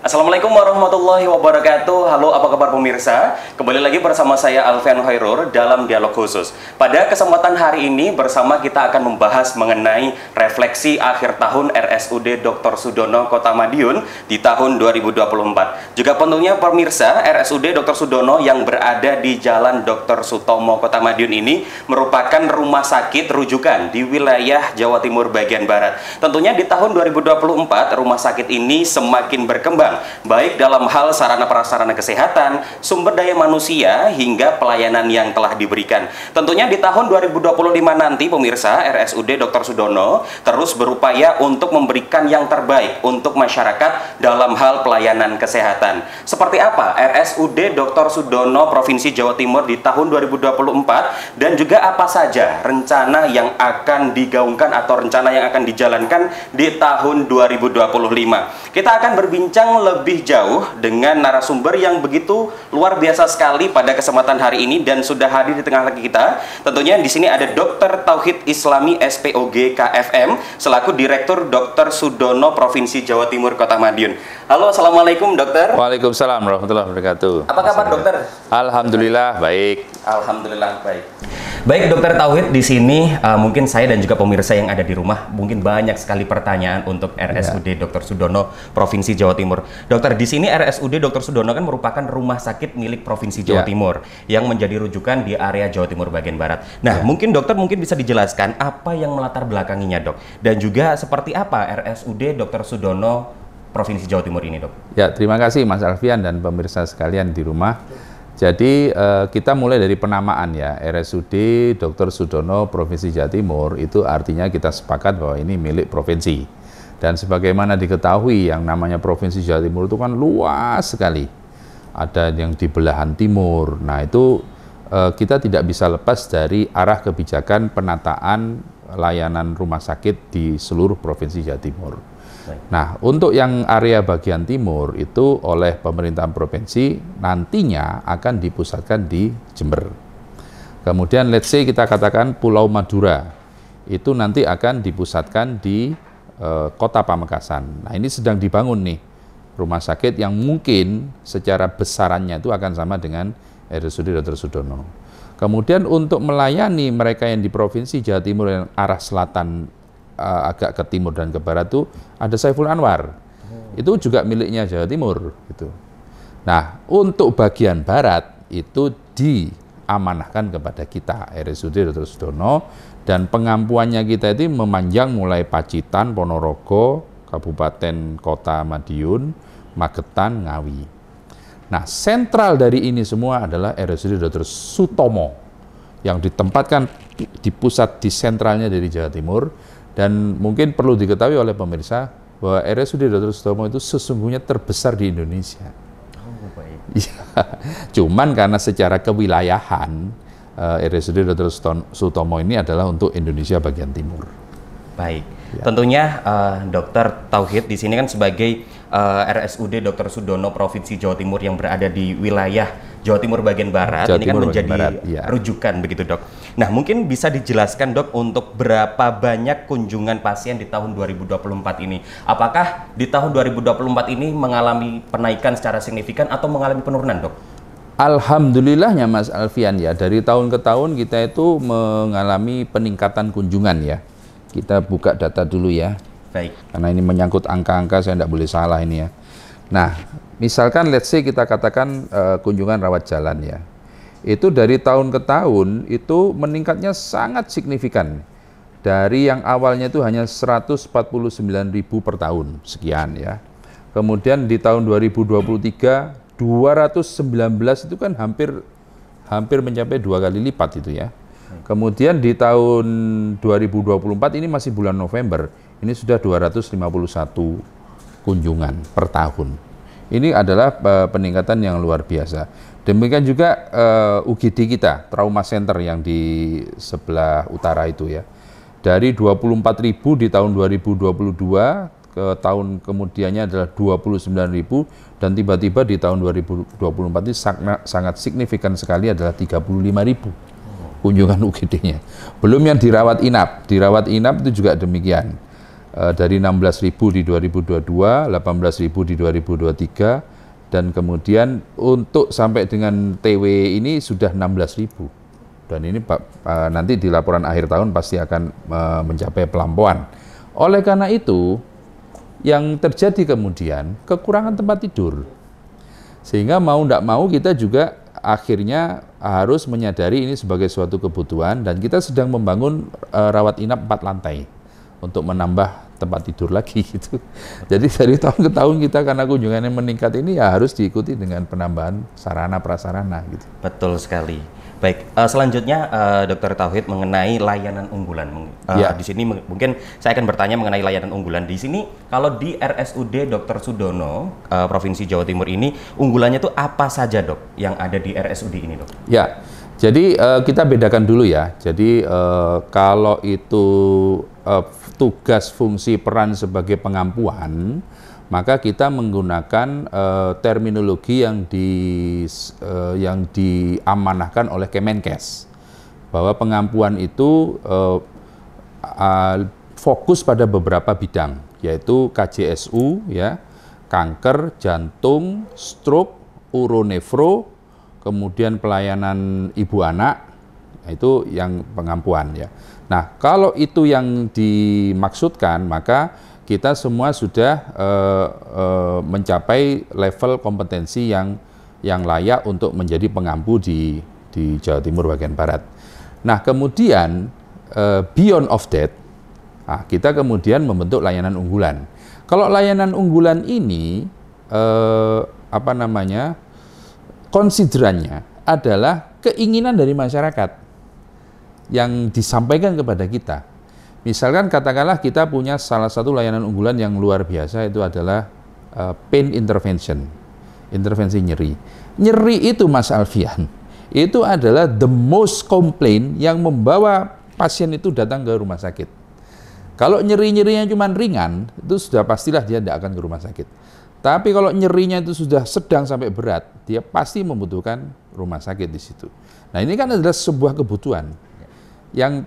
Assalamualaikum warahmatullahi wabarakatuh. Halo, apa kabar pemirsa? Kembali lagi bersama saya Alfian Khairur dalam dialog khusus. Pada kesempatan hari ini bersama kita akan membahas mengenai refleksi akhir tahun RSUD Dr. Sudono Kota Madiun di tahun 2024. Juga tentunya pemirsa, RSUD Dr. Sudono yang berada di Jalan Dr. Sutomo Kota Madiun ini merupakan rumah sakit rujukan di wilayah Jawa Timur bagian barat. Tentunya di tahun 2024 rumah sakit ini semakin berkembang, baik dalam hal sarana prasarana kesehatan, sumber daya manusia, hingga pelayanan yang telah diberikan. Tentunya di tahun 2025 nanti pemirsa, RSUD Dr. Sudono terus berupaya untuk memberikan yang terbaik untuk masyarakat dalam hal pelayanan kesehatan. Seperti apa RSUD Dr. Sudono Provinsi Jawa Timur di tahun 2024 dan juga apa saja rencana yang akan digaungkan atau rencana yang akan dijalankan di tahun 2025. Kita akan berbincang lebih jauh dengan narasumber yang begitu luar biasa sekali pada kesempatan hari ini dan sudah hadir di tengah kita. Tentunya di sini ada Dr. Tauhid Islami SPOG KFM selaku Direktur Dr. Sudono Provinsi Jawa Timur Kota Madiun. Halo, assalamualaikum dokter. Waalaikumsalam warahmatullahi wabarakatuh. Apa kabar dokter? Alhamdulillah baik. Alhamdulillah baik. Baik dokter Tauhid, di sini mungkin saya dan juga pemirsa yang ada di rumah mungkin banyak sekali pertanyaan untuk RSUD Dr. Sudono Provinsi Jawa Timur. Dokter, di sini RSUD Dr. Sudono kan merupakan rumah sakit milik Provinsi Jawa Timur yang menjadi rujukan di area Jawa Timur bagian barat. Nah, mungkin dokter bisa dijelaskan apa yang melatar belakanginya, Dok, dan juga seperti apa RSUD Dr. Sudono Provinsi Jawa Timur ini, Dok. Ya, terima kasih Mas Alfian dan pemirsa sekalian di rumah. Jadi kita mulai dari penamaan ya, RSUD Dr. Sudono Provinsi Jawa Timur itu artinya kita sepakat bahwa ini milik provinsi. Dan sebagaimana diketahui yang namanya Provinsi Jawa Timur itu kan luas sekali. Ada yang di belahan timur. Nah itu kita tidak bisa lepas dari arah kebijakan penataan layanan rumah sakit di seluruh Provinsi Jawa Timur. Nah, untuk yang area bagian timur itu oleh pemerintahan provinsi nantinya akan dipusatkan di Jember. Kemudian let's say kita katakan Pulau Madura itu nanti akan dipusatkan di Kota Pamekasan. Nah, ini sedang dibangun nih rumah sakit yang mungkin secara besarannya itu akan sama dengan RSUD Dr. Sudono. Kemudian untuk melayani mereka yang di Provinsi Jawa Timur yang arah selatan agak ke timur dan ke barat itu ada Saiful Anwar. Itu juga miliknya Jawa Timur gitu. Nah, untuk bagian barat itu diamanahkan kepada kita RSUD Dr. Sudono dan pengampuannya kita itu memanjang mulai Pacitan, Ponorogo, Kabupaten Kota Madiun, Magetan, Ngawi. Nah, sentral dari ini semua adalah RSUD Dr. Sutomo yang ditempatkan di pusat di sentralnya dari Jawa Timur. Dan mungkin perlu diketahui oleh pemirsa bahwa RSUD Dr. Sutomo itu sesungguhnya terbesar di Indonesia. Oh, baik. Ya, cuman karena secara kewilayahan RSUD Dr. Sutomo ini adalah untuk Indonesia bagian timur. Baik. Ya. Tentunya Dr. Tauhid di sini kan sebagai RSUD Dr. Sudono Provinsi Jawa Timur yang berada di wilayah Jawa Timur bagian barat, ini kan menjadi rujukan begitu, Dok. Nah, mungkin bisa dijelaskan, Dok, untuk berapa banyak kunjungan pasien di tahun 2024 ini? Apakah di tahun 2024 ini mengalami penaikan secara signifikan atau mengalami penurunan, Dok? Alhamdulillahnya Mas Alfian ya, dari tahun ke tahun kita itu mengalami peningkatan kunjungan ya. Kita buka data dulu ya. Baik. Karena ini menyangkut angka-angka, saya tidak boleh salah ini ya. Nah, misalkan let's say kita katakan kunjungan rawat jalan ya. Itu dari tahun ke tahun itu meningkatnya sangat signifikan. Dari yang awalnya itu hanya 149.000 per tahun, sekian ya. Kemudian di tahun 2023, 219 itu kan hampir mencapai 2 kali lipat itu ya. Kemudian di tahun 2024 ini masih bulan November, ini sudah 251 kunjungan per tahun. Ini adalah peningkatan yang luar biasa. Demikian juga UGD kita, Trauma Center yang di sebelah utara itu ya. Dari 24.000 di tahun 2022 ke tahun kemudiannya adalah 29.000 dan tiba-tiba di tahun 2024 ini sangat signifikan sekali adalah 35.000 kunjungan UGD-nya. Belum yang dirawat inap itu juga demikian. dari 16.000 di 2022, 18.000 di 2023, dan kemudian untuk sampai dengan TW ini sudah 16.000. Dan ini nanti di laporan akhir tahun pasti akan mencapai pelampauan. Oleh karena itu, yang terjadi kemudian kekurangan tempat tidur. Sehingga mau tidak mau kita juga akhirnya harus menyadari ini sebagai suatu kebutuhan, dan kita sedang membangun rawat inap 4 lantai untuk menambah tempat tidur lagi gitu. Jadi dari tahun ke tahun kita karena kunjungannya meningkat ini ya harus diikuti dengan penambahan sarana prasarana gitu. Betul sekali. Baik, selanjutnya Dr. Tauhid mengenai layanan unggulan. Di sini mungkin saya akan bertanya mengenai layanan unggulan. Di sini kalau di RSUD Dr. Sudono Provinsi Jawa Timur ini unggulannya itu apa saja, Dok, yang ada di RSUD ini, Dok? Ya, jadi kita bedakan dulu ya. Jadi kalau itu tugas fungsi peran sebagai pengampuan, maka kita menggunakan terminologi yang diamanahkan oleh Kemenkes, bahwa pengampuan itu fokus pada beberapa bidang, yaitu KJSU, ya, kanker, jantung, stroke, uronefro, kemudian pelayanan ibu anak, itu yang pengampuan ya. Nah, kalau itu yang dimaksudkan, maka kita semua sudah mencapai level kompetensi yang layak untuk menjadi pengampu di Jawa Timur bagian barat. Nah, kemudian beyond of that, kita kemudian membentuk layanan unggulan. Kalau layanan unggulan ini konsiderannya adalah keinginan dari masyarakat yang disampaikan kepada kita. Misalkan katakanlah kita punya salah satu layanan unggulan yang luar biasa, itu adalah pain intervention, intervensi nyeri. Nyeri itu, Mas Alfian, itu adalah the most complaint yang membawa pasien itu datang ke rumah sakit. Kalau nyeri-nyerinya cuma ringan, itu sudah pastilah dia tidak akan ke rumah sakit. Tapi kalau nyerinya itu sudah sedang sampai berat, dia pasti membutuhkan rumah sakit di situ. Nah, ini kan adalah sebuah kebutuhan yang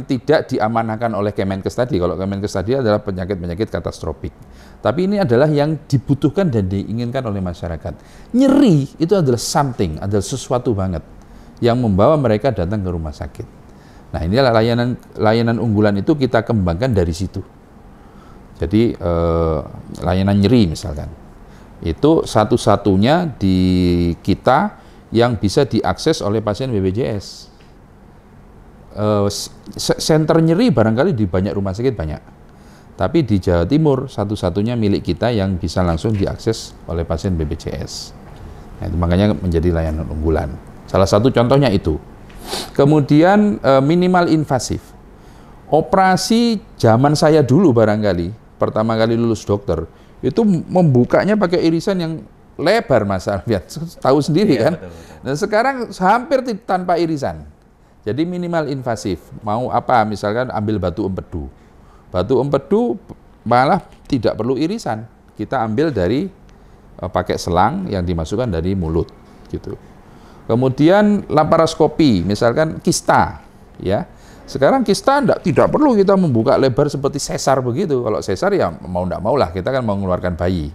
tidak diamanahkan oleh Kemenkes tadi. Kalau Kemenkes tadi adalah penyakit-penyakit katastrofik. Tapi ini adalah yang dibutuhkan dan diinginkan oleh masyarakat. Nyeri itu adalah something, adalah sesuatu banget yang membawa mereka datang ke rumah sakit. Nah, inilah layanan unggulan itu kita kembangkan dari situ. Jadi layanan nyeri misalkan, itu satu-satunya di kita yang bisa diakses oleh pasien BPJS. Senter nyeri barangkali di banyak rumah sakit banyak, tapi di Jawa Timur satu-satunya milik kita yang bisa langsung diakses oleh pasien BPJS. Nah, itu makanya menjadi layanan unggulan. Salah satu contohnya itu. Kemudian minimal invasif. Operasi zaman saya dulu barangkali pertama kali lulus dokter itu membukanya pakai irisan yang lebar, Mas Alfian, tahu sendiri kan. Betul. Dan sekarang hampir tanpa irisan. Jadi minimal invasif, mau apa misalkan ambil batu empedu. Batu empedu malah tidak perlu irisan, kita ambil dari pakai selang yang dimasukkan dari mulut gitu. Kemudian laparoskopi, misalkan kista, ya. Sekarang kista tidak perlu kita membuka lebar seperti sesar begitu. Kalau sesar ya mau tidak mau lah, kita kan mau mengeluarkan bayi.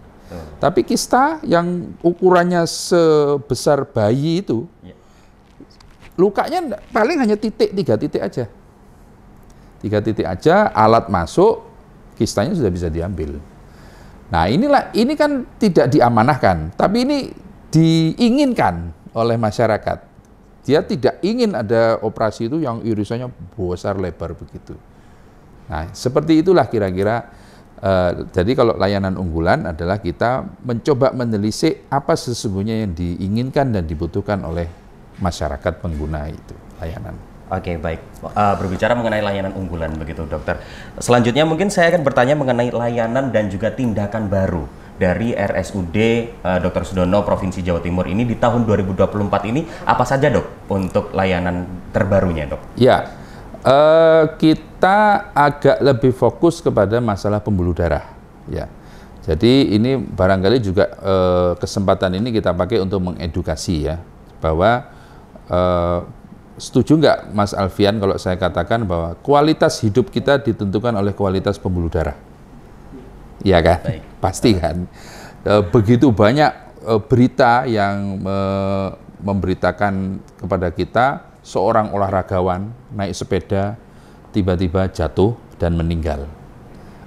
Tapi kista yang ukurannya sebesar bayi itu, lukanya paling hanya 3 titik aja. 3 titik aja, alat masuk, kistanya sudah bisa diambil. Nah, ini kan tidak diamanahkan, tapi ini diinginkan oleh masyarakat. Dia tidak ingin ada operasi itu yang irisannya besar lebar begitu. Nah, seperti itulah kira-kira. Jadi kalau layanan unggulan adalah kita mencoba menelisik apa sesungguhnya yang diinginkan dan dibutuhkan oleh masyarakat pengguna itu layanan. Oke, baik. Berbicara mengenai layanan unggulan begitu, dokter. Selanjutnya mungkin saya akan bertanya mengenai layanan dan juga tindakan baru dari RSUD Dr. Sudono Provinsi Jawa Timur ini di tahun 2024 ini apa saja, Dok, untuk layanan terbarunya, Dok? Ya, kita agak lebih fokus kepada masalah pembuluh darah. Ya, jadi ini barangkali juga kesempatan ini kita pakai untuk mengedukasi ya, bahwa setuju nggak Mas Alfian kalau saya katakan bahwa kualitas hidup kita ditentukan oleh kualitas pembuluh darah. Iya kan? Baik. Pasti kan. Begitu banyak berita yang memberitakan kepada kita seorang olahragawan naik sepeda tiba-tiba jatuh dan meninggal.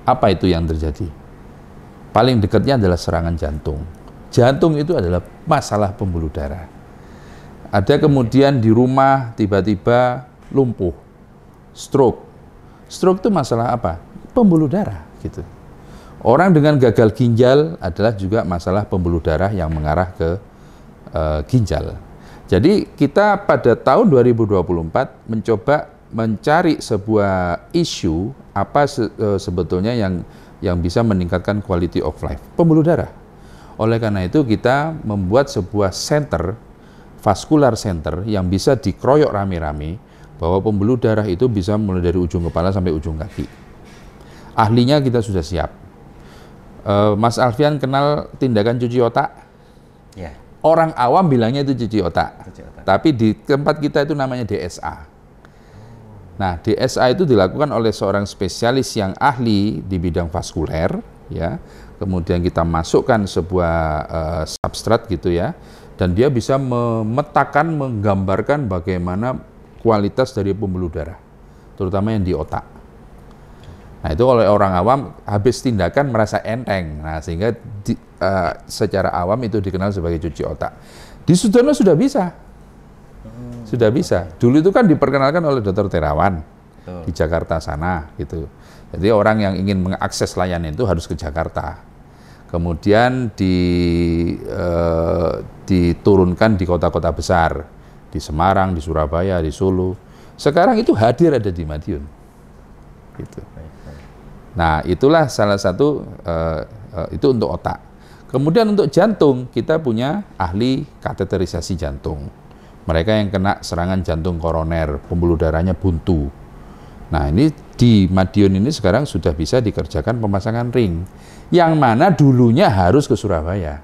Apa itu yang terjadi? Paling dekatnya adalah serangan jantung. Jantung itu adalah masalah pembuluh darah. Ada kemudian di rumah tiba-tiba lumpuh, stroke. Stroke itu masalah apa? Pembuluh darah gitu. Orang dengan gagal ginjal adalah juga masalah pembuluh darah yang mengarah ke ginjal. Jadi kita pada tahun 2024 mencoba mencari sebuah isu apa sebetulnya yang bisa meningkatkan quality of life, pembuluh darah. Oleh karena itu kita membuat sebuah center, vascular center yang bisa dikeroyok rame-rame bahwa pembuluh darah itu bisa mulai dari ujung kepala sampai ujung kaki. Ahlinya kita sudah siap. Mas Alfian kenal tindakan cuci otak? Ya. Orang awam bilangnya itu cuci otak. Tapi di tempat kita itu namanya DSA. Nah, DSA itu dilakukan oleh seorang spesialis yang ahli di bidang vaskuler, ya. Kemudian kita masukkan sebuah substrat gitu ya, dan dia bisa memetakan, menggambarkan bagaimana kualitas dari pembuluh darah, terutama yang di otak. Nah, itu oleh orang awam habis tindakan merasa enteng. Nah, sehingga secara awam itu dikenal sebagai cuci otak. Di Sudono sudah bisa. Sudah bisa. Dulu itu kan diperkenalkan oleh Dr. Terawan di Jakarta sana gitu. Jadi orang yang ingin mengakses layanan itu harus ke Jakarta. Kemudian diturunkan di kota-kota besar, di Semarang, di Surabaya, di Solo. Sekarang itu hadir ada di Madiun. Gitu. Nah, itulah salah satu itu untuk otak. Kemudian untuk jantung, kita punya ahli kateterisasi jantung. Mereka yang kena serangan jantung koroner, pembuluh darahnya buntu. Nah, ini di Madiun ini sekarang sudah bisa dikerjakan pemasangan ring. Yang mana dulunya harus ke Surabaya,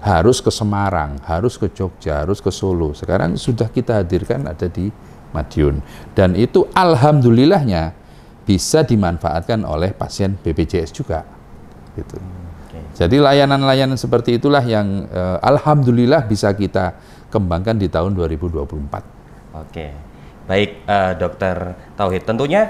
harus ke Semarang, harus ke Jogja, harus ke Solo. Sekarang sudah kita hadirkan ada di Madiun. Dan itu alhamdulillahnya bisa dimanfaatkan oleh pasien BPJS juga. Gitu. Jadi layanan-layanan seperti itulah yang alhamdulillah bisa kita kembangkan di tahun 2024. Oke, baik Dokter Tauhid. Tentunya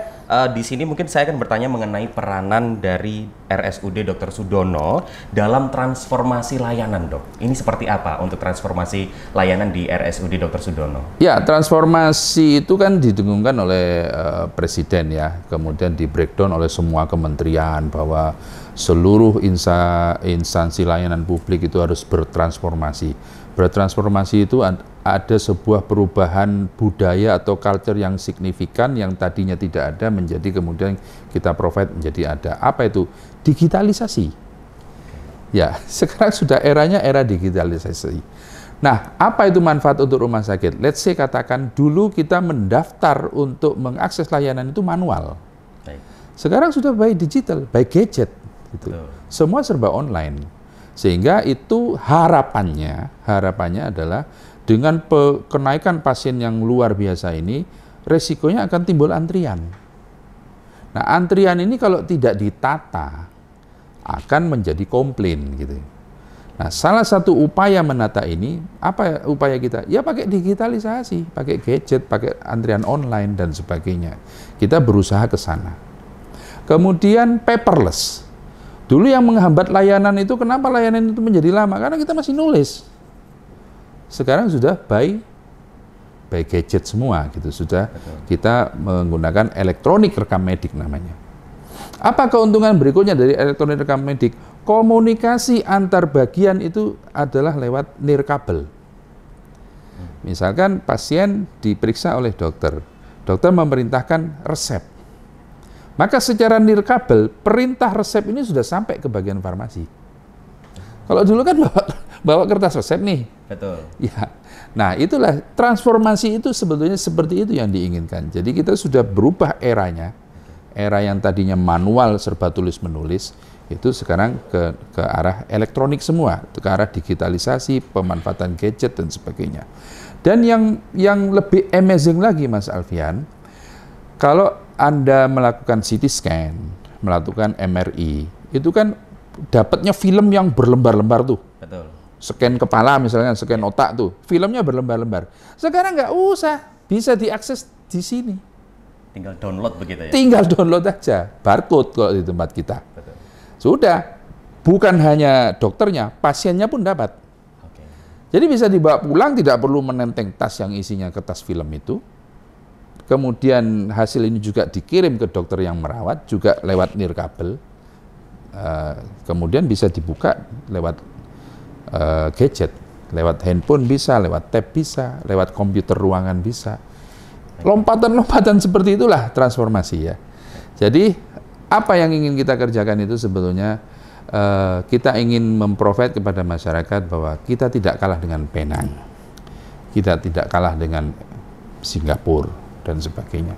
di sini mungkin saya akan bertanya mengenai peranan dari RSUD Dr. Sudono dalam transformasi layanan, Dok. Ini seperti apa untuk transformasi layanan di RSUD Dr. Sudono? Ya, transformasi itu kan didengungkan oleh Presiden ya, kemudian di breakdown oleh semua kementerian bahwa seluruh instansi layanan publik itu harus bertransformasi. Bertransformasi itu ada sebuah perubahan budaya atau culture yang signifikan yang tadinya tidak ada menjadi kemudian kita provide menjadi ada. Apa itu? Digitalisasi. Ya, sekarang sudah eranya era digitalisasi. Nah, apa itu manfaat untuk rumah sakit? Let's say katakan dulu kita mendaftar untuk mengakses layanan itu manual. Sekarang sudah by digital, by gadget. Gitu. Semua serba online. Sehingga itu harapannya adalah dengan kenaikan pasien yang luar biasa ini, resikonya akan timbul antrian. Nah, antrian ini kalau tidak ditata akan menjadi komplain gitu. Nah, salah satu upaya menata ini, apa upaya kita? Ya pakai digitalisasi, pakai gadget, pakai antrian online dan sebagainya. Kita berusaha ke sana. Kemudian paperless. Dulu yang menghambat layanan itu, kenapa layanan itu menjadi lama? Karena kita masih nulis. Sekarang sudah by gadget semua gitu. Sudah kita menggunakan elektronik rekam medik namanya. Apa keuntungan berikutnya dari elektronik rekam medik? Komunikasi antar bagian itu adalah lewat nirkabel. Misalkan pasien diperiksa oleh dokter. Dokter memerintahkan resep. Maka secara nirkabel, perintah resep ini sudah sampai ke bagian farmasi. Kalau dulu kan bawa kertas resep nih. Betul. Ya. Nah, itulah transformasi itu sebetulnya seperti itu yang diinginkan. Jadi kita sudah berubah eranya. Era yang tadinya manual serba tulis-menulis, itu sekarang ke arah elektronik semua, ke arah digitalisasi, pemanfaatan gadget dan sebagainya. Dan yang lebih amazing lagi Mas Alfian, kalau Anda melakukan CT scan, melakukan MRI, itu kan dapatnya film yang berlembar-lembar tuh. Betul. Scan kepala misalnya, scan otak tuh, filmnya berlembar-lembar. Sekarang nggak usah, bisa diakses di sini. Tinggal download begitu ya? Tinggal download aja, barcode kalau di tempat kita. Betul. Sudah, bukan hanya dokternya, pasiennya pun dapat. Oke. Jadi bisa dibawa pulang, tidak perlu menenteng tas yang isinya kertas film itu. Kemudian hasil ini juga dikirim ke dokter yang merawat, juga lewat nirkabel. Kemudian bisa dibuka lewat gadget, lewat handphone bisa, lewat tab bisa, lewat komputer ruangan bisa. Lompatan-lompatan seperti itulah transformasi ya. Jadi apa yang ingin kita kerjakan itu sebetulnya kita ingin memprovide kepada masyarakat bahwa kita tidak kalah dengan Penang, kita tidak kalah dengan Singapura dan sebagainya.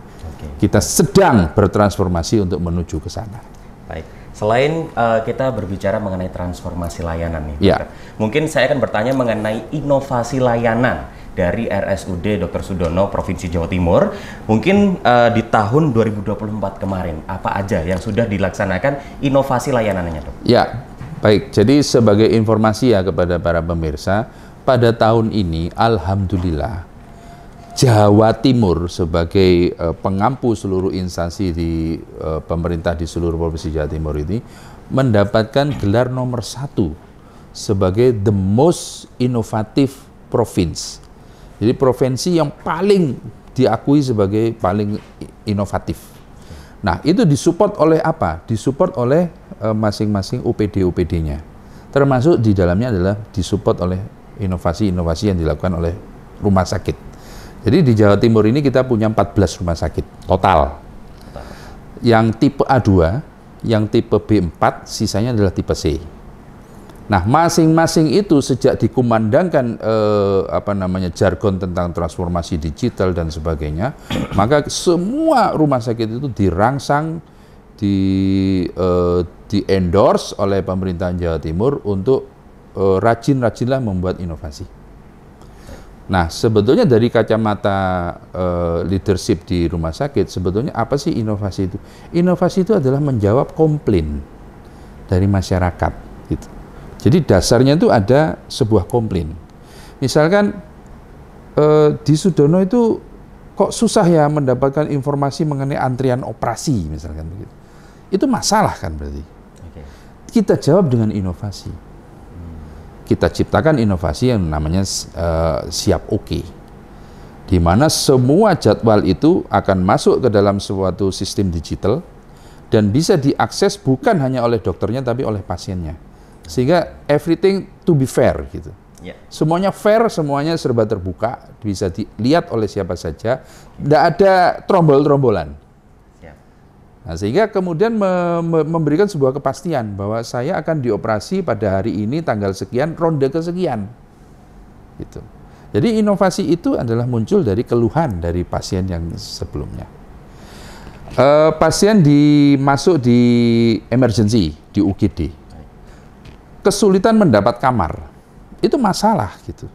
Kita sedang bertransformasi untuk menuju ke sana. Baik. Selain kita berbicara mengenai transformasi layanan nih, ya. Mungkin saya akan bertanya mengenai inovasi layanan dari RSUD Dr. Sudono Provinsi Jawa Timur. Mungkin di tahun 2024 kemarin, apa aja yang sudah dilaksanakan inovasi layanannya, Dok? Ya, baik. Jadi sebagai informasi ya kepada para pemirsa, pada tahun ini Alhamdulillah Jawa Timur sebagai pengampu seluruh instansi di pemerintah di seluruh Provinsi Jawa Timur ini mendapatkan gelar nomor 1 sebagai the most innovative province. Jadi provinsi yang paling diakui sebagai paling inovatif. Nah, itu disupport oleh apa? Disupport oleh masing-masing UPD-UPD-nya. Termasuk di dalamnya adalah disupport oleh inovasi-inovasi yang dilakukan oleh rumah sakit. Jadi di Jawa Timur ini kita punya 14 rumah sakit total. Yang tipe A2, yang tipe B4, sisanya adalah tipe C. Nah, masing-masing itu sejak dikumandangkan jargon tentang transformasi digital dan sebagainya, maka semua rumah sakit itu dirangsang, di endorse oleh pemerintahan Jawa Timur untuk rajin-rajinlah membuat inovasi. Nah, sebetulnya dari kacamata leadership di rumah sakit, sebetulnya apa sih inovasi itu? Inovasi itu adalah menjawab komplain dari masyarakat. Gitu. Jadi dasarnya itu ada sebuah komplain. Misalkan di Sudono itu kok susah ya mendapatkan informasi mengenai antrian operasi, misalkan begitu. Itu masalah kan berarti. Kita jawab dengan inovasi. Kita ciptakan inovasi yang namanya siap oke, di mana semua jadwal itu akan masuk ke dalam suatu sistem digital dan bisa diakses bukan hanya oleh dokternya tapi oleh pasiennya, sehingga everything to be fair gitu. Semuanya fair, semuanya serba terbuka, bisa dilihat oleh siapa saja, tidak ada trombol-trombolan. Nah, sehingga kemudian memberikan sebuah kepastian bahwa saya akan dioperasi pada hari ini tanggal sekian, ronde kesekian. Gitu. Jadi inovasi itu adalah muncul dari keluhan dari pasien yang sebelumnya. Pasien masuk di emergency, di UGD. Kesulitan mendapat kamar. Itu masalah gitu.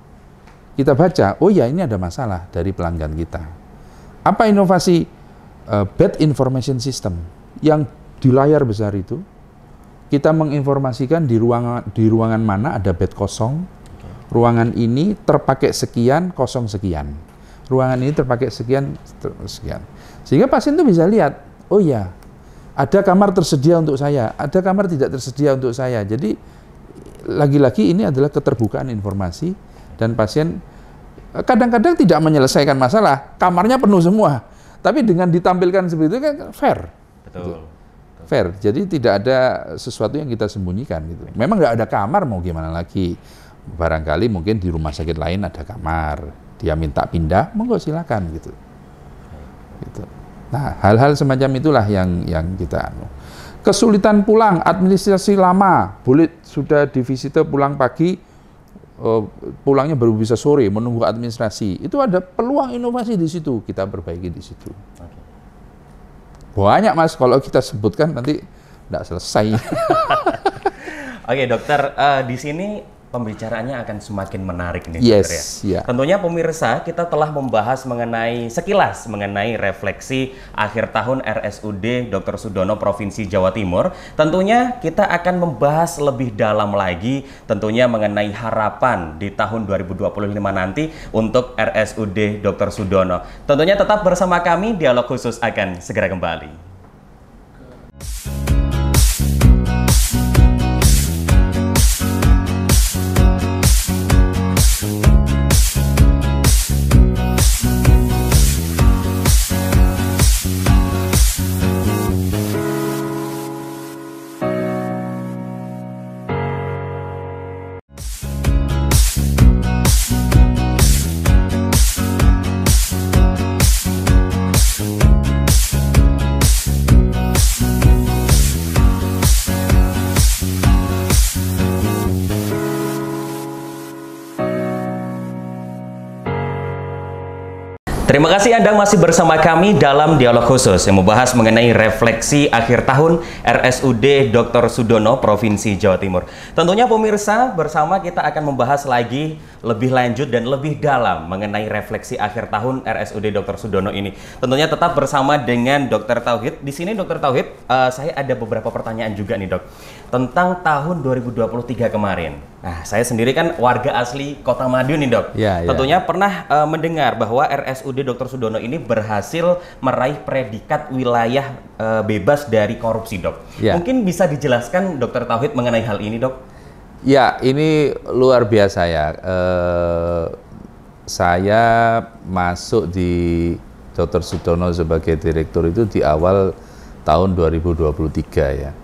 Kita baca, oh ya ini ada masalah dari pelanggan kita. Apa inovasi? Bed information system yang di layar besar itu kita menginformasikan di ruangan mana ada bed kosong, ruangan ini terpakai sekian, kosong sekian, ruangan ini terpakai sekian, sekian, sehingga pasien itu bisa lihat, oh ya ada kamar tersedia untuk saya, ada kamar tidak tersedia untuk saya. Jadi lagi-lagi ini adalah keterbukaan informasi dan pasien kadang-kadang tidak menyelesaikan masalah, kamarnya penuh semua. Tapi dengan ditampilkan seperti itu kan fair. Betul. Fair. Jadi tidak ada sesuatu yang kita sembunyikan gitu. Memang nggak ada kamar, mau gimana lagi. Barangkali mungkin di rumah sakit lain ada kamar. Dia minta pindah, monggo silakan gitu. Gitu. Nah, hal-hal semacam itulah yang kita kesulitan pulang, administrasi lama, boleh sudah di visitor pulang pagi, pulangnya baru bisa sore, menunggu administrasi. Itu ada peluang inovasi di situ, kita perbaiki di situ. Banyak Mas, kalau kita sebutkan nanti tidak selesai. Oke dokter, di sini pembicaraannya akan semakin menarik nih, Yes, dokter ya. Tentunya pemirsa, kita telah membahas sekilas mengenai refleksi akhir tahun RSUD Dr. Sudono Provinsi Jawa Timur. Tentunya kita akan membahas lebih dalam lagi tentunya mengenai harapan di tahun 2025 nanti untuk RSUD Dr. Sudono. Tentunya tetap bersama kami, Dialog Khusus akan segera kembali. Terima kasih Anda masih bersama kami dalam Dialog Khusus yang membahas mengenai refleksi akhir tahun RSUD Dr. Sudono Provinsi Jawa Timur. Tentunya pemirsa, bersama kita akan membahas lagi lebih lanjut dan lebih dalam mengenai refleksi akhir tahun RSUD Dr. Sudono ini. Tentunya tetap bersama dengan Dr. Tauhid. Di sini Dr. Tauhid, saya ada beberapa pertanyaan juga nih, Dok. Tentang tahun 2023 kemarin. Nah, saya sendiri kan warga asli Kota Madiun nih, Dok. Ya. Tentunya pernah mendengar bahwa RSUD Dr. Sudono ini berhasil meraih predikat wilayah bebas dari korupsi, Dok. Ya. Mungkin bisa dijelaskan Dr. Tauhid mengenai hal ini, Dok? Ya, ini luar biasa ya. Saya masuk di Dr. Sudono sebagai direktur itu di awal tahun 2023 ya.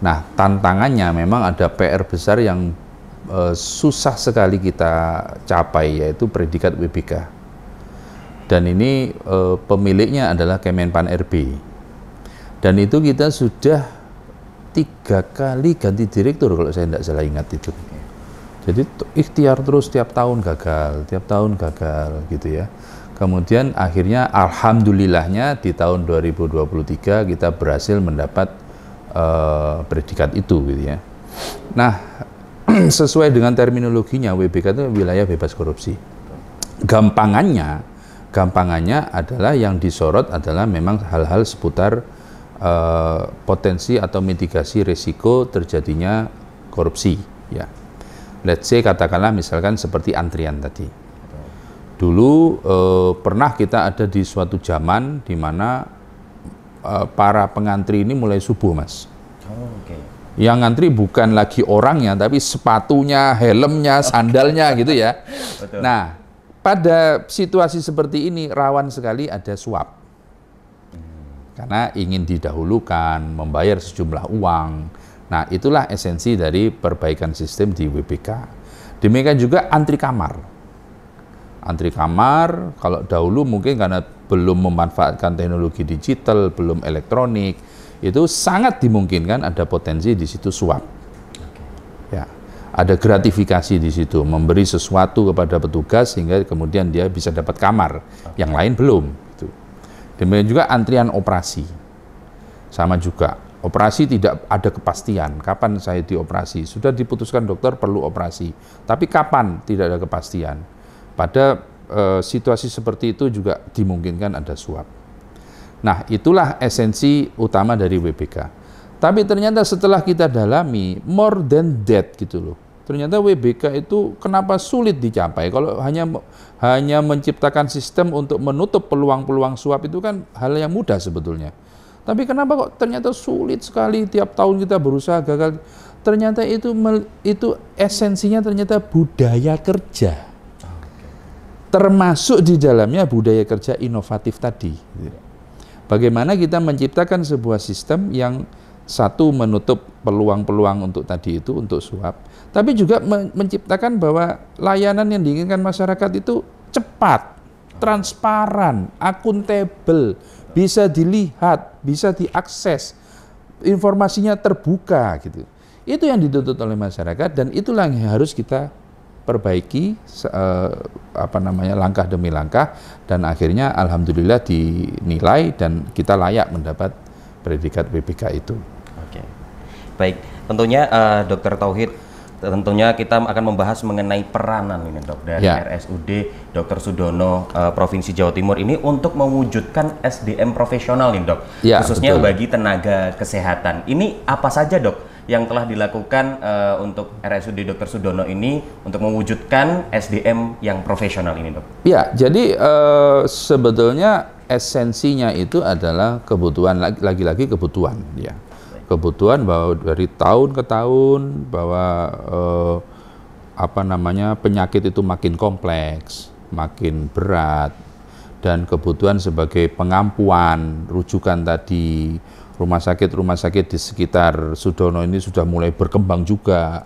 Nah, tantangannya memang ada PR besar yang susah sekali kita capai, yaitu predikat WBK. Dan ini pemiliknya adalah Kemenpan RB. Dan itu kita sudah 3 kali ganti direktur kalau saya tidak salah ingat itu. Jadi ikhtiar terus tiap tahun gagal gitu ya. Kemudian akhirnya alhamdulillahnya di tahun 2023 kita berhasil mendapat predikat itu gitu ya. Nah, sesuai dengan terminologinya WBK itu wilayah bebas korupsi. Gampangannya adalah yang disorot adalah memang hal-hal seputar potensi atau mitigasi risiko terjadinya korupsi ya. Let's say katakanlah misalkan seperti antrian tadi. Dulu pernah kita ada di suatu zaman di mana para pengantri ini mulai subuh, Mas. Yang ngantri bukan lagi orangnya, tapi sepatunya, helmnya, sandalnya gitu ya. Betul. Nah, pada situasi seperti ini rawan sekali ada suap. Karena ingin didahulukan, membayar sejumlah uang. Nah, itulah esensi dari perbaikan sistem di WBK. Demikian juga antri kamar. Antri kamar, kalau dahulu mungkin karena belum memanfaatkan teknologi digital, belum elektronik, itu sangat dimungkinkan ada potensi di situ suap. Ya, ada gratifikasi di situ, memberi sesuatu kepada petugas sehingga kemudian dia bisa dapat kamar, yang lain belum. Gitu. Demikian juga antrian operasi, sama juga. Operasi tidak ada kepastian, kapan saya dioperasi. Sudah diputuskan dokter perlu operasi, tapi kapan tidak ada kepastian. Pada situasi seperti itu juga dimungkinkan ada suap. Nah, itulah esensi utama dari WBK. Tapi ternyata setelah kita dalami, more than that gitu loh. Ternyata WBK itu kenapa sulit dicapai? Kalau hanya menciptakan sistem untuk menutup peluang-peluang suap itu kan hal yang mudah sebetulnya. Tapi kenapa kok ternyata sulit sekali, tiap tahun kita berusaha gagal. Ternyata itu esensinya ternyata budaya kerja. Termasuk di dalamnya budaya kerja inovatif tadi. Bagaimana kita menciptakan sebuah sistem yang satu menutup peluang-peluang untuk tadi itu, untuk suap, tapi juga menciptakan bahwa layanan yang diinginkan masyarakat itu cepat, transparan, akuntabel, bisa dilihat, bisa diakses, informasinya terbuka gitu. Itu yang dituntut oleh masyarakat dan itulah yang harus kita perbaiki langkah demi langkah dan akhirnya alhamdulillah dinilai dan kita layak mendapat predikat WBK itu. Oke. Baik, tentunya Dr. Tauhid tentunya kita akan membahas mengenai peranan ini dok dari RSUD Dr. Sudono Provinsi Jawa Timur ini untuk mewujudkan SDM profesional nih dok, khususnya bagi tenaga kesehatan. Ini apa saja dok yang telah dilakukan untuk RSUD Dr. Sudono ini untuk mewujudkan SDM yang profesional ini dok? Ya, jadi sebetulnya esensinya itu adalah kebutuhan, lagi-lagi kebutuhan ya. Kebutuhan bahwa dari tahun ke tahun bahwa penyakit itu makin kompleks, makin berat, dan kebutuhan sebagai pengampuan, rujukan tadi, rumah sakit di sekitar Sudono ini sudah mulai berkembang juga.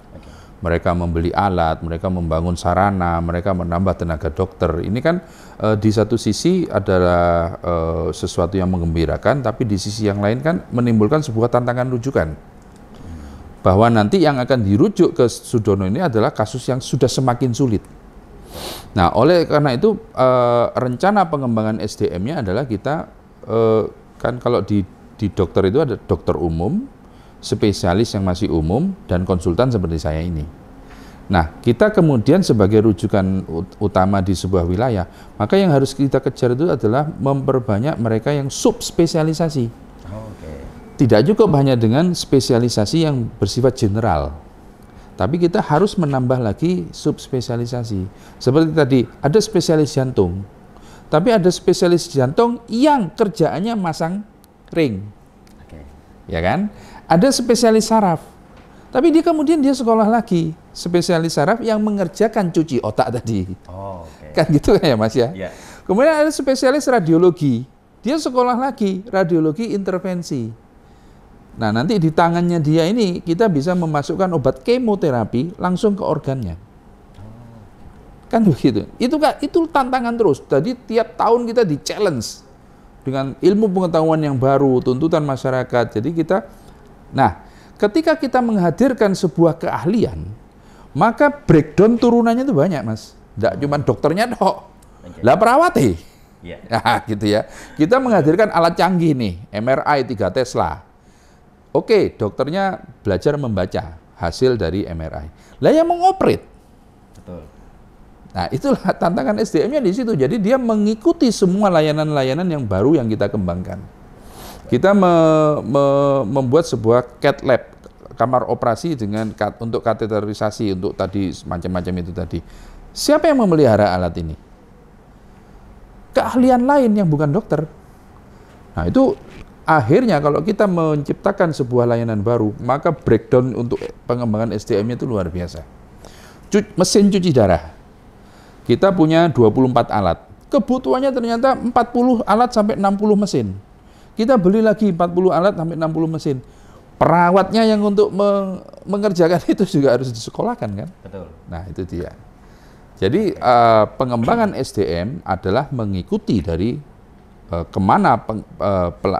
Mereka membeli alat, mereka membangun sarana, mereka menambah tenaga dokter. Ini kan di satu sisi adalah sesuatu yang menggembirakan, tapi di sisi yang lain kan menimbulkan sebuah tantangan rujukan. Bahwa nanti yang akan dirujuk ke Sudono ini adalah kasus yang sudah semakin sulit. Nah, oleh karena itu rencana pengembangan SDM-nya adalah kita, kan kalau di dokter itu ada dokter umum, spesialis yang masih umum, dan konsultan seperti saya ini. Nah, kita kemudian sebagai rujukan utama di sebuah wilayah, maka yang harus kita kejar itu adalah memperbanyak mereka yang subspesialisasi. Tidak cukup hanya dengan spesialisasi yang bersifat general, tapi kita harus menambah lagi subspesialisasi. Seperti tadi, ada spesialis jantung, tapi ada spesialis jantung yang kerjaannya masang ring. Ya kan? Ada spesialis saraf, tapi kemudian dia sekolah lagi, spesialis saraf yang mengerjakan cuci otak tadi. Kan gitu ya Mas ya? Kemudian ada spesialis radiologi, dia sekolah lagi, radiologi intervensi. Nah, nanti di tangannya dia ini kita bisa memasukkan obat kemoterapi langsung ke organnya. Kan begitu. Itu tantangan terus. Jadi tiap tahun kita di-challenge dengan ilmu pengetahuan yang baru, tuntutan masyarakat. Jadi ketika kita menghadirkan sebuah keahlian, maka breakdown turunannya itu banyak, Mas. Tidak cuma dokternya dok, lah perawatnya. Nah, gitu ya. Kita menghadirkan alat canggih nih, MRI 3 Tesla. Oke, dokternya belajar membaca hasil dari MRI. Lah yang mengoperate. Betul. Nah, itulah tantangan SDM-nya di situ. Jadi dia mengikuti semua layanan-layanan yang baru yang kita kembangkan. Kita membuat sebuah cath lab, kamar operasi untuk kateterisasi, untuk tadi macam-macam itu tadi. Siapa yang memelihara alat ini? Keahlian lain yang bukan dokter. Nah, itu akhirnya kalau kita menciptakan sebuah layanan baru, maka breakdown untuk pengembangan SDM-nya itu luar biasa. Mesin cuci darah. Kita punya 24 alat. Kebutuhannya ternyata 40 alat sampai 60 mesin. Kita beli lagi 40 alat sampai 60 mesin. Perawatnya yang untuk mengerjakan itu juga harus disekolahkan kan? Betul. Nah, itu dia. Jadi pengembangan SDM adalah mengikuti dari kemana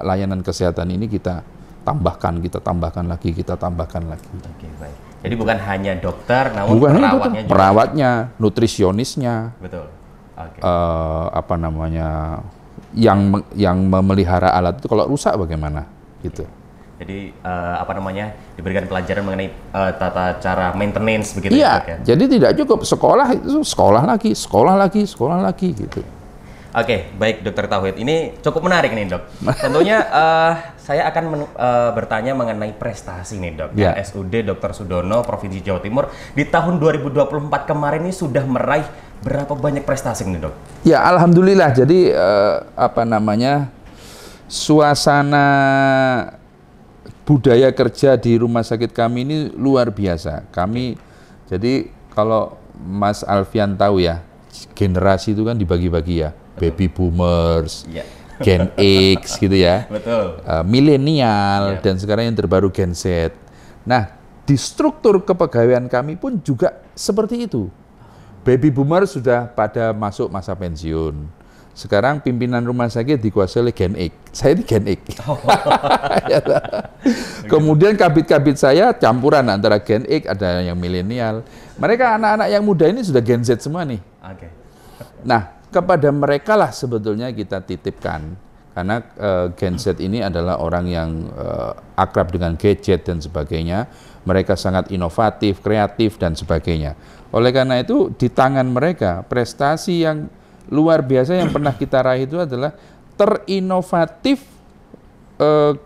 layanan kesehatan ini kita tambahkan lagi. Oke, baik. Jadi bukan hanya dokter, namun perawatnya juga. Perawatnya, nutrisionisnya. Betul. Okay. Yang memelihara alat itu kalau rusak bagaimana? Gitu. Jadi diberikan pelajaran mengenai tata cara maintenance begitu ya. Jadi tidak cukup sekolah lagi gitu. Oke, baik Dokter Tauhid. Ini cukup menarik nih dok. Tentunya saya akan bertanya mengenai prestasi nih dok. RSUD Dr. Sudono Provinsi Jawa Timur di tahun 2024 kemarin ini sudah meraih berapa banyak prestasi nih dok? Ya alhamdulillah. Jadi suasana budaya kerja di rumah sakit kami ini luar biasa. Jadi kalau Mas Alfian tahu ya, generasi itu kan dibagi-bagi ya. Baby boomers, Gen X gitu ya, milenial, dan sekarang yang terbaru Gen Z. Nah, di struktur kepegawaian kami pun juga seperti itu. Baby boomers sudah pada masuk masa pensiun. Sekarang pimpinan rumah sakit dikuasai oleh Gen X. Saya ini Gen X. Kemudian kabit-kabit saya campuran antara Gen X, ada yang milenial. Mereka anak-anak yang muda ini sudah Gen Z semua nih. Nah, kepada mereka lah sebetulnya kita titipkan. Karena Gen Z ini adalah orang yang akrab dengan gadget dan sebagainya. Mereka sangat inovatif, kreatif, dan sebagainya. Oleh karena itu, di tangan mereka, prestasi yang luar biasa yang pernah kita raih itu adalah terinovatif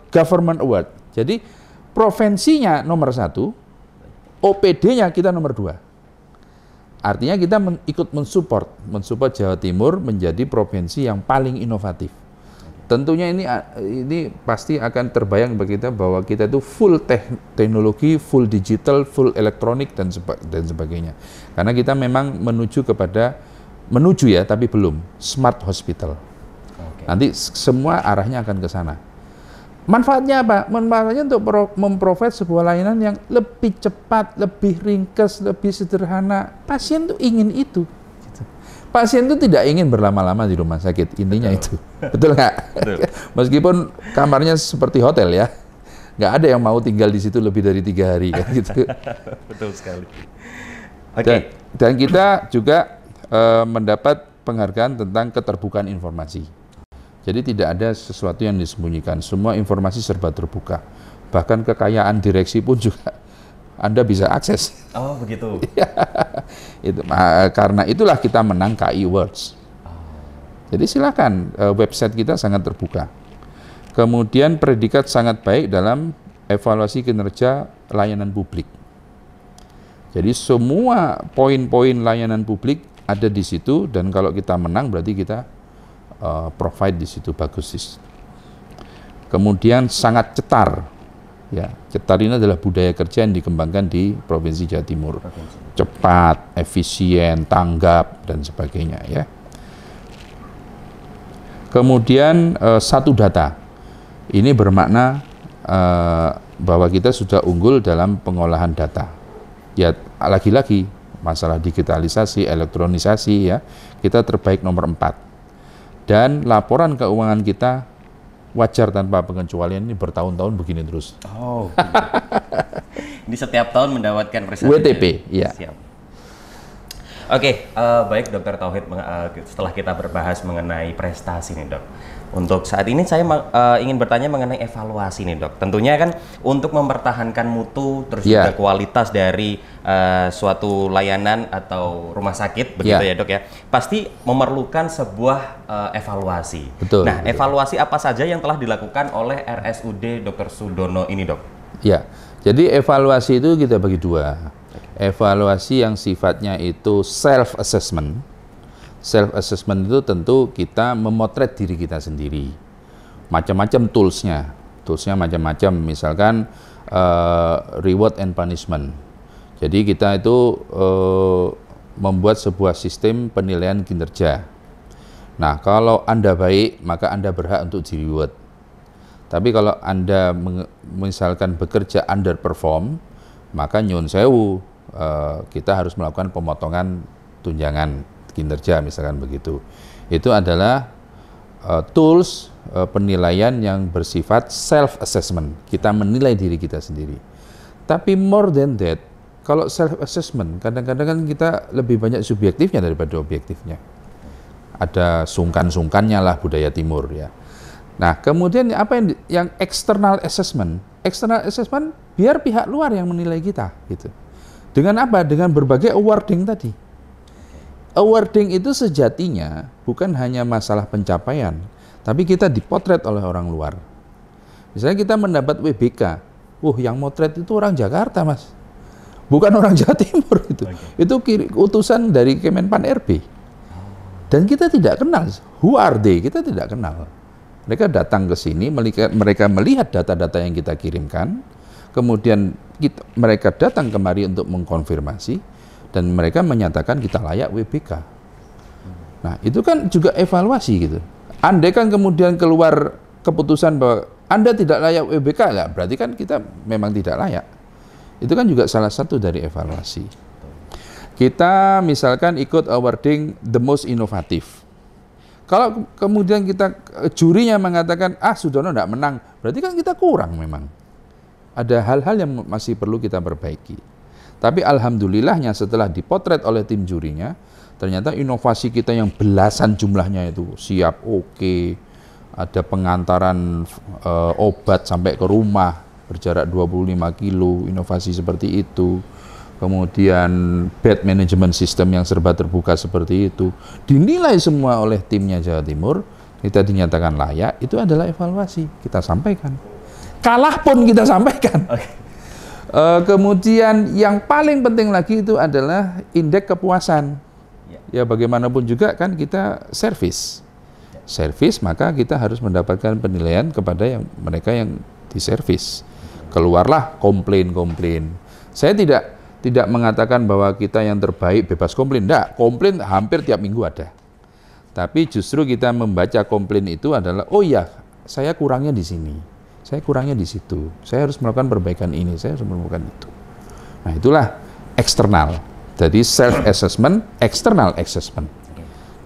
government award. Jadi, provinsinya nomor 1, OPD-nya kita nomor 2. Artinya kita ikut mensupport Jawa Timur menjadi provinsi yang paling inovatif. Tentunya ini pasti akan terbayang bagi kita bahwa kita itu full teknologi, full digital, full elektronik dan sebagainya. Karena kita memang menuju ya, tapi belum smart hospital. Nanti semua arahnya akan ke sana. Manfaatnya apa? Manfaatnya untuk memprovide sebuah layanan yang lebih cepat, lebih ringkas, lebih sederhana. Pasien tuh ingin itu. Pasien itu tidak ingin berlama-lama di rumah sakit, intinya itu. Betul nggak? Meskipun kamarnya seperti hotel ya, nggak ada yang mau tinggal di situ lebih dari 3 hari kan gitu. Betul sekali. Dan kita juga mendapat penghargaan tentang keterbukaan informasi. Jadi tidak ada sesuatu yang disembunyikan, semua informasi serba terbuka. Bahkan kekayaan direksi pun juga Anda bisa akses. Oh, begitu. Itu, karena itulah kita menang KI Awards. Jadi silakan, website kita sangat terbuka. Kemudian predikat sangat baik dalam evaluasi kinerja layanan publik. Jadi semua poin-poin layanan publik ada di situ, dan kalau kita menang berarti kita provide di situ bagus. Kemudian sangat cetar. Ya, cetar ini adalah budaya kerja yang dikembangkan di Provinsi Jawa Timur. Cepat, efisien, tanggap, dan sebagainya ya. Kemudian satu data. Ini bermakna bahwa kita sudah unggul dalam pengolahan data. Ya, lagi-lagi masalah digitalisasi, elektronisasi ya, kita terbaik nomor 4. Dan laporan keuangan kita wajar tanpa pengecualian ini bertahun-tahun begini terus. Oh. Ini setiap tahun mendapatkan prestasi. WTP, ya. Siap. Oke, baik Dokter Tauhid, setelah kita berbahas mengenai prestasi nih Dok. Untuk saat ini saya ingin bertanya mengenai evaluasi nih Dok. Tentunya kan untuk mempertahankan mutu terus juga kualitas dari suatu layanan atau rumah sakit begitu ya Dok ya. Pasti memerlukan sebuah evaluasi. Betul. Nah, evaluasi apa saja yang telah dilakukan oleh RSUD Dr. Sudono ini Dok? Ya. Jadi evaluasi itu kita bagi 2. Evaluasi yang sifatnya itu self-assessment. Self-assessment itu tentu kita memotret diri kita sendiri. Macam-macam toolsnya. Toolsnya macam-macam, misalkan reward and punishment. Jadi kita itu membuat sebuah sistem penilaian kinerja. Nah, kalau Anda baik, maka Anda berhak untuk di-reward. Tapi kalau Anda misalkan bekerja underperform, maka nyun sewu, kita harus melakukan pemotongan tunjangan kinerja misalkan begitu. Itu adalah tools penilaian yang bersifat self-assessment. Kita menilai diri kita sendiri. Tapi more than that, kalau self-assessment, kadang-kadang kan kita lebih banyak subjektifnya daripada objektifnya. Ada sungkan-sungkannya lah budaya timur ya. Nah, kemudian apa yang external assessment? External assessment biar pihak luar yang menilai kita gitu. Dengan apa? Dengan berbagai awarding tadi. Awarding itu sejatinya bukan hanya masalah pencapaian, tapi kita dipotret oleh orang luar. Misalnya kita mendapat WBK, yang motret itu orang Jakarta Mas, bukan orang Jawa Timur itu. Itu utusan dari Kemenpan RB. Dan kita tidak kenal, who are they? Kita tidak kenal. Mereka datang ke sini, mereka melihat data-data yang kita kirimkan, kemudian mereka datang kemari untuk mengkonfirmasi, dan mereka menyatakan kita layak WBK. Nah, itu kan juga evaluasi gitu. Andai kan kemudian keluar keputusan bahwa Anda tidak layak WBK, berarti kan kita memang tidak layak. Itu kan juga salah satu dari evaluasi. Kita misalkan ikut awarding the most innovative. Kalau kemudian jurinya mengatakan, Sudono tidak menang, berarti kan kita kurang memang. Ada hal-hal yang masih perlu kita perbaiki. Tapi alhamdulillahnya setelah dipotret oleh tim jurinya, ternyata inovasi kita yang belasan jumlahnya itu siap, oke, ada pengantaran obat sampai ke rumah berjarak 25 kilo, inovasi seperti itu. Kemudian bed management system yang serba terbuka seperti itu, dinilai semua oleh timnya Jawa Timur, kita dinyatakan layak, itu adalah evaluasi, kita sampaikan. Kalah pun kita sampaikan. Kemudian yang paling penting lagi itu adalah indeks kepuasan. Ya bagaimanapun juga kan kita servis, maka kita harus mendapatkan penilaian kepada mereka yang diservis. Keluarlah komplain. Saya tidak mengatakan bahwa kita yang terbaik bebas komplain. Enggak, komplain hampir tiap minggu ada. Tapi justru kita membaca komplain itu adalah, oh ya, saya kurangnya di sini, saya kurangnya di situ, saya harus melakukan perbaikan ini, saya harus melakukan itu. Nah itulah eksternal. Jadi self-assessment, external assessment.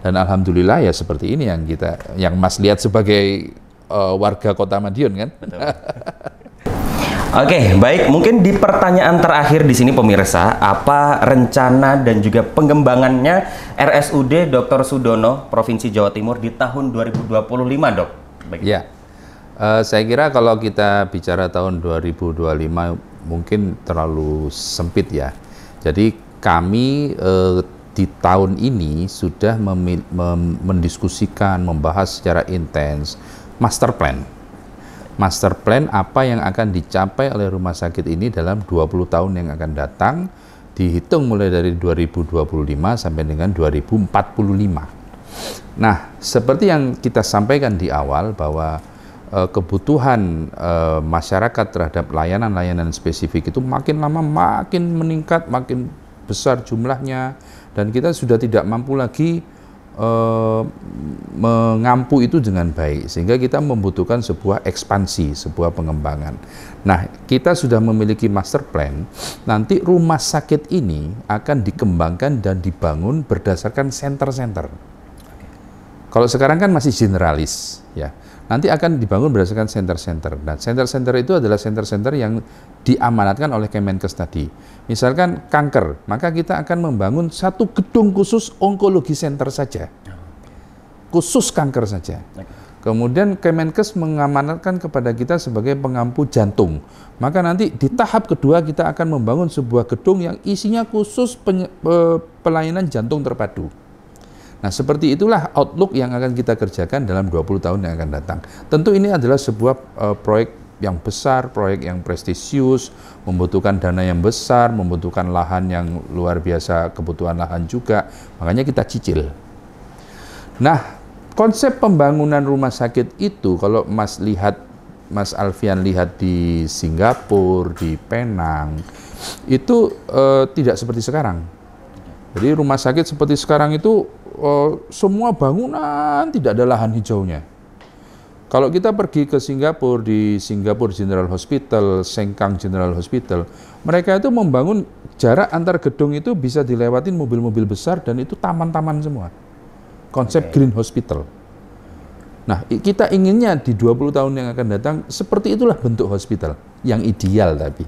Dan alhamdulillah ya seperti ini yang Mas lihat sebagai warga Kota Madiun kan. Oke, baik. Mungkin di pertanyaan terakhir di sini pemirsa, apa rencana dan juga pengembangannya RSUD Dr. Sudono Provinsi Jawa Timur di tahun 2025, Dok? Baik. Ya, saya kira kalau kita bicara tahun 2025 mungkin terlalu sempit ya. Jadi kami di tahun ini sudah mendiskusikan, membahas secara intens master plan apa yang akan dicapai oleh rumah sakit ini dalam 20 tahun yang akan datang, dihitung mulai dari 2025 sampai dengan 2045. Nah, seperti yang kita sampaikan di awal bahwa kebutuhan masyarakat terhadap layanan-layanan spesifik itu makin lama makin meningkat, makin besar jumlahnya, dan kita sudah tidak mampu lagi mengampu itu dengan baik, sehingga kita membutuhkan sebuah ekspansi, sebuah pengembangan. Nah, kita sudah memiliki master plan, nanti rumah sakit ini akan dikembangkan dan dibangun berdasarkan center-center. Kalau sekarang kan masih generalis, ya. Nanti akan dibangun berdasarkan center-center. Nah, center-center itu adalah center-center yang diamanatkan oleh Kemenkes tadi. Misalkan kanker, maka kita akan membangun satu gedung khusus onkologi center saja. Khusus kanker saja. Kemudian Kemenkes mengamanatkan kepada kita sebagai pengampu jantung. Maka nanti di tahap kedua kita akan membangun sebuah gedung yang isinya khusus pelayanan jantung terpadu. Nah, seperti itulah outlook yang akan kita kerjakan dalam 20 tahun yang akan datang. Tentu ini adalah sebuah proyek yang besar, proyek yang prestisius, membutuhkan dana yang besar, membutuhkan lahan yang luar biasa, kebutuhan lahan juga, makanya kita cicil. Nah, konsep pembangunan rumah sakit itu, kalau Mas Alfian lihat di Singapura, di Penang, itu tidak seperti sekarang. Jadi rumah sakit seperti sekarang itu semua bangunan tidak ada lahan hijaunya. Kalau kita pergi ke Singapura, di Singapore General Hospital, Sengkang General Hospital, mereka itu membangun jarak antar gedung itu bisa dilewatin mobil-mobil besar dan itu taman-taman semua. Konsep Green Hospital. Nah, kita inginnya di 20 tahun yang akan datang seperti itulah bentuk hospital yang ideal, tapi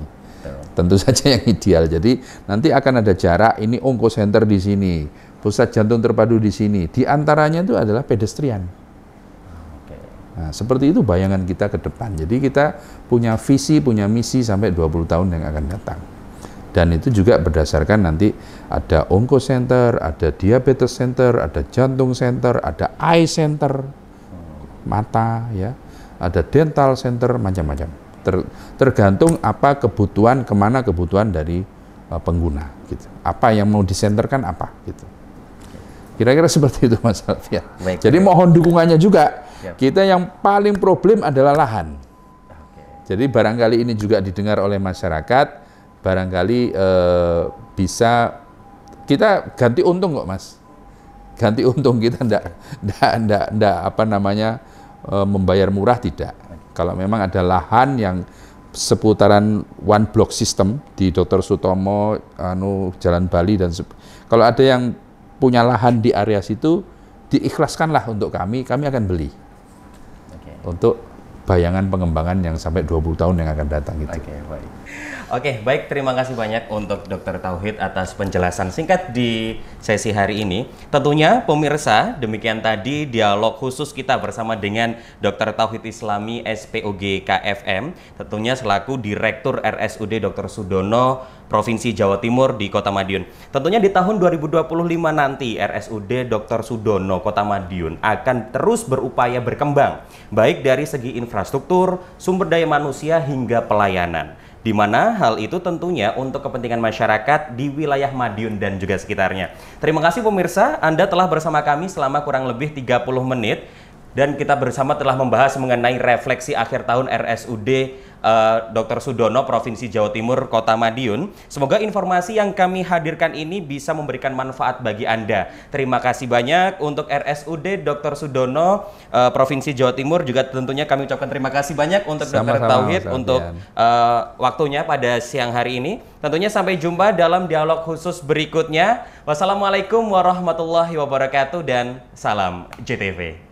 tentu saja yang ideal. Jadi nanti akan ada jarak, ini onko center di sini, pusat jantung terpadu di sini. Di antaranya itu adalah pedestrian. Nah, seperti itu bayangan kita ke depan. Jadi kita punya visi, punya misi sampai 20 tahun yang akan datang. Dan itu juga berdasarkan nanti ada onko center, ada diabetes center, ada jantung center, ada eye center, mata, ya, ada dental center, macam-macam. Tergantung apa kebutuhan, kemana kebutuhan dari pengguna, gitu. Apa yang mau disenterkan apa, gitu. Kira-kira seperti itu, Mas Alfian. Jadi mohon dukungannya juga. Kita yang paling problem adalah lahan. Jadi barangkali ini juga didengar oleh masyarakat, barangkali bisa kita ganti untung kok, Mas. Ganti untung, kita enggak apa namanya membayar murah, tidak. Kalau memang ada lahan yang seputaran one block system di Dr. Sutomo, Jalan Bali, dan kalau ada yang punya lahan di area situ, diikhlaskanlah untuk kami akan beli. Untuk bayangan pengembangan yang sampai 20 tahun yang akan datang itu. Oke, baik. Oke, baik. Terima kasih banyak untuk Dr. Tauhid atas penjelasan singkat di sesi hari ini. Tentunya pemirsa, demikian tadi dialog khusus kita bersama dengan Dr. Tauhid Islami SPOG KFM, tentunya selaku Direktur RSUD Dr. Sudono Provinsi Jawa Timur di Kota Madiun. Tentunya di tahun 2025 nanti RSUD Dr. Sudono Kota Madiun akan terus berupaya berkembang, baik dari segi infrastruktur, sumber daya manusia hingga pelayanan. Di mana hal itu tentunya untuk kepentingan masyarakat di wilayah Madiun dan juga sekitarnya. Terima kasih pemirsa, Anda telah bersama kami selama kurang lebih 30 menit dan kita bersama telah membahas mengenai refleksi akhir tahun RSUD Dr. Sudono Provinsi Jawa Timur Kota Madiun. Semoga informasi yang kami hadirkan ini bisa memberikan manfaat bagi Anda. Terima kasih banyak untuk RSUD Dr. Sudono Provinsi Jawa Timur, juga tentunya kami ucapkan terima kasih banyak untuk Dr. Tauhid untuk waktunya pada siang hari ini. Tentunya sampai jumpa dalam dialog khusus berikutnya. Wassalamualaikum warahmatullahi wabarakatuh dan salam JTV.